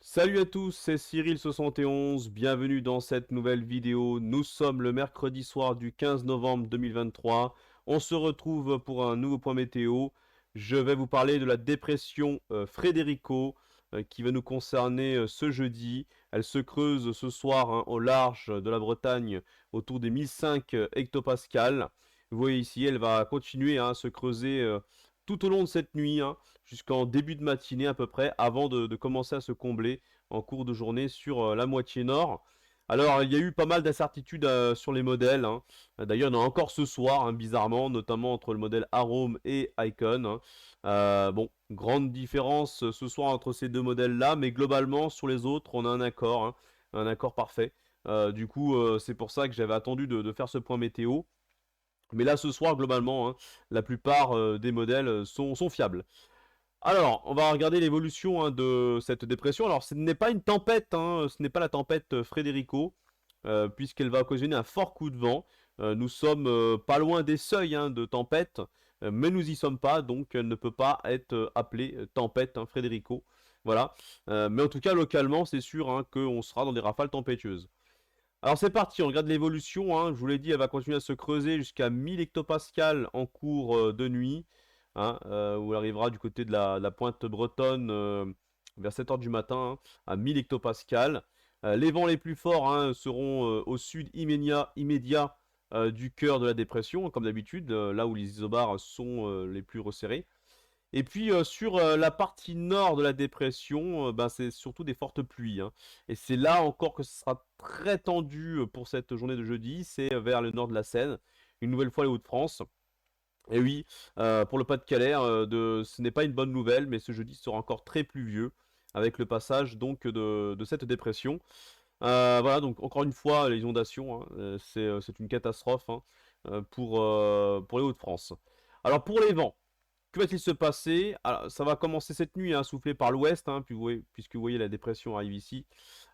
Salut à tous, c'est Cyril71, bienvenue dans cette nouvelle vidéo. Nous sommes le mercredi soir du 15 novembre 2023. On se retrouve pour un nouveau point météo. Je vais vous parler de la dépression Frederico qui va nous concerner ce jeudi. Elle se creuse ce soir au large de la Bretagne autour des 1005 hectopascales. Vous voyez ici, elle va continuer à se creuser tout au long de cette nuit, jusqu'en début de matinée à peu près, avant de commencer à se combler en cours de journée sur la moitié nord. Alors, il y a eu pas mal d'incertitudes sur les modèles. D'ailleurs, il y en a encore ce soir, bizarrement, notamment entre le modèle Arome et Icon. Bon, grande différence ce soir entre ces deux modèles-là, mais globalement, sur les autres, on a un accord parfait. Du coup, c'est pour ça que j'avais attendu de faire ce point météo. Mais là, ce soir, globalement, la plupart des modèles sont fiables. Alors, on va regarder l'évolution de cette dépression. Alors, ce n'est pas une tempête, ce n'est pas la tempête Frederico, puisqu'elle va occasionner un fort coup de vent. Nous sommes pas loin des seuils de tempête, mais nous y sommes pas, donc elle ne peut pas être appelée tempête Frederico. Voilà. Mais en tout cas, localement, c'est sûr qu'on sera dans des rafales tempétueuses. Alors c'est parti, on regarde l'évolution, je vous l'ai dit, elle va continuer à se creuser jusqu'à 1000 hectopascales en cours de nuit, où elle arrivera du côté de la pointe bretonne vers 7 heures du matin, à 1000 hectopascales. Les vents les plus forts seront au sud immédiat du cœur de la dépression, comme d'habitude, là où les isobars sont les plus resserrés. Et puis sur la partie nord de la dépression, c'est surtout des fortes pluies. Et c'est là encore que ce sera très tendu pour cette journée de jeudi. C'est vers le nord de la Seine, une nouvelle fois les Hauts-de-France. Et oui, pour le Pas-de-Calais, ce n'est pas une bonne nouvelle, mais ce jeudi sera encore très pluvieux avec le passage donc de cette dépression. Voilà, donc encore une fois, les inondations, c'est une catastrophe pour les Hauts-de-France. Alors pour les vents. Que va-t-il se passer? Alors, ça va commencer cette nuit à souffler par l'ouest, puisque vous voyez la dépression arrive ici,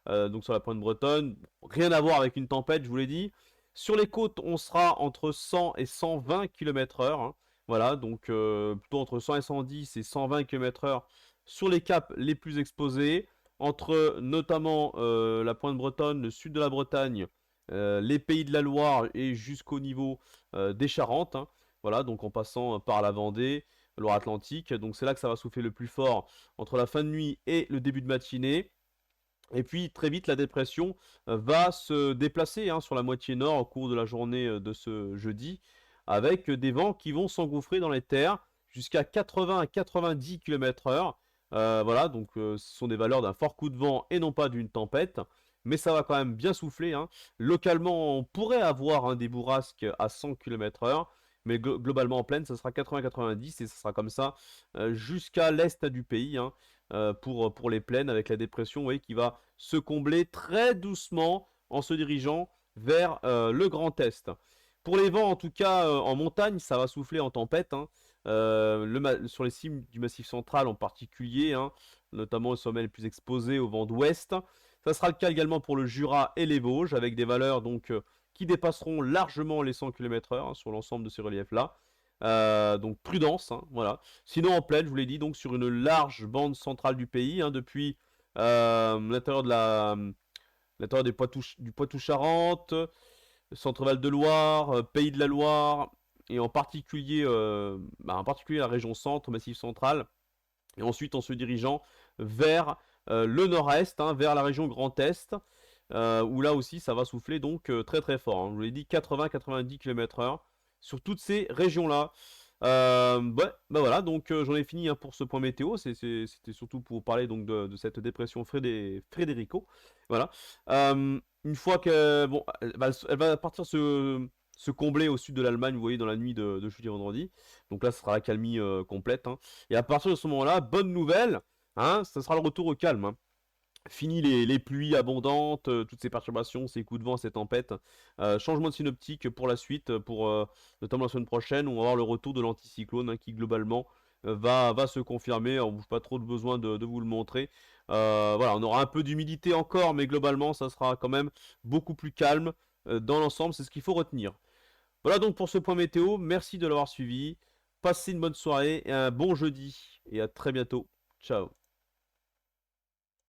donc sur la pointe bretonne. Rien à voir avec une tempête, je vous l'ai dit. Sur les côtes, on sera entre 100 et 120 km/h. Voilà, donc plutôt entre 100 et 110 et 120 km/h sur les caps les plus exposés, entre notamment la pointe bretonne, le sud de la Bretagne, les pays de la Loire et jusqu'au niveau des Charentes. Voilà, donc en passant par la Vendée, Loire-Atlantique. Donc c'est là que ça va souffler le plus fort entre la fin de nuit et le début de matinée. Et puis très vite, la dépression va se déplacer sur la moitié nord au cours de la journée de ce jeudi, avec des vents qui vont s'engouffrer dans les terres jusqu'à 80 à 90 km/h. Voilà, donc ce sont des valeurs d'un fort coup de vent et non pas d'une tempête. Mais ça va quand même bien souffler. Localement, on pourrait avoir des bourrasques à 100 km/h. Mais globalement en plaine, ça sera 80-90 et ça sera comme ça jusqu'à l'est du pays. Pour les plaines avec la dépression, vous voyez, qui va se combler très doucement en se dirigeant vers le Grand Est. Pour les vents, en tout cas en montagne, ça va souffler en tempête. Sur les cimes du Massif central en particulier, notamment au sommet les plus exposés au vent d'ouest. Ça sera le cas également pour le Jura et les Vosges, avec des valeurs donc qui dépasseront largement les 100 km/h sur l'ensemble de ces reliefs-là. Donc prudence, voilà. Sinon en plaine, je vous l'ai dit, donc sur une large bande centrale du pays, depuis l'intérieur du Poitou-Charentes, Centre-Val de Loire, Pays de la Loire, et en particulier la région centre, Massif central, et ensuite en se dirigeant vers le nord-est, vers la région Grand Est, où là aussi ça va souffler donc très très fort. Je vous l'ai dit, 80-90 km/h sur toutes ces régions-là. Ouais, bah voilà, donc j'en ai fini pour ce point météo. C'était surtout pour parler donc de cette dépression Frederico. Voilà. Une fois que bon, elle va partir se combler au sud de l'Allemagne, vous voyez, dans la nuit de jeudi à vendredi. Donc là, ce sera la calmie complète. Et à partir de ce moment-là, bonne nouvelle, ça sera le retour au calme. Fini les pluies abondantes, toutes ces perturbations, ces coups de vent, ces tempêtes. Changement de synoptique pour la suite, pour notamment la semaine prochaine, où on va avoir le retour de l'anticyclone qui globalement va se confirmer. On n'a pas trop de besoin de vous le montrer. Voilà, on aura un peu d'humidité encore, mais globalement, ça sera quand même beaucoup plus calme dans l'ensemble. C'est ce qu'il faut retenir. Voilà donc pour ce point météo. Merci de l'avoir suivi. Passez une bonne soirée et un bon jeudi. Et à très bientôt. Ciao.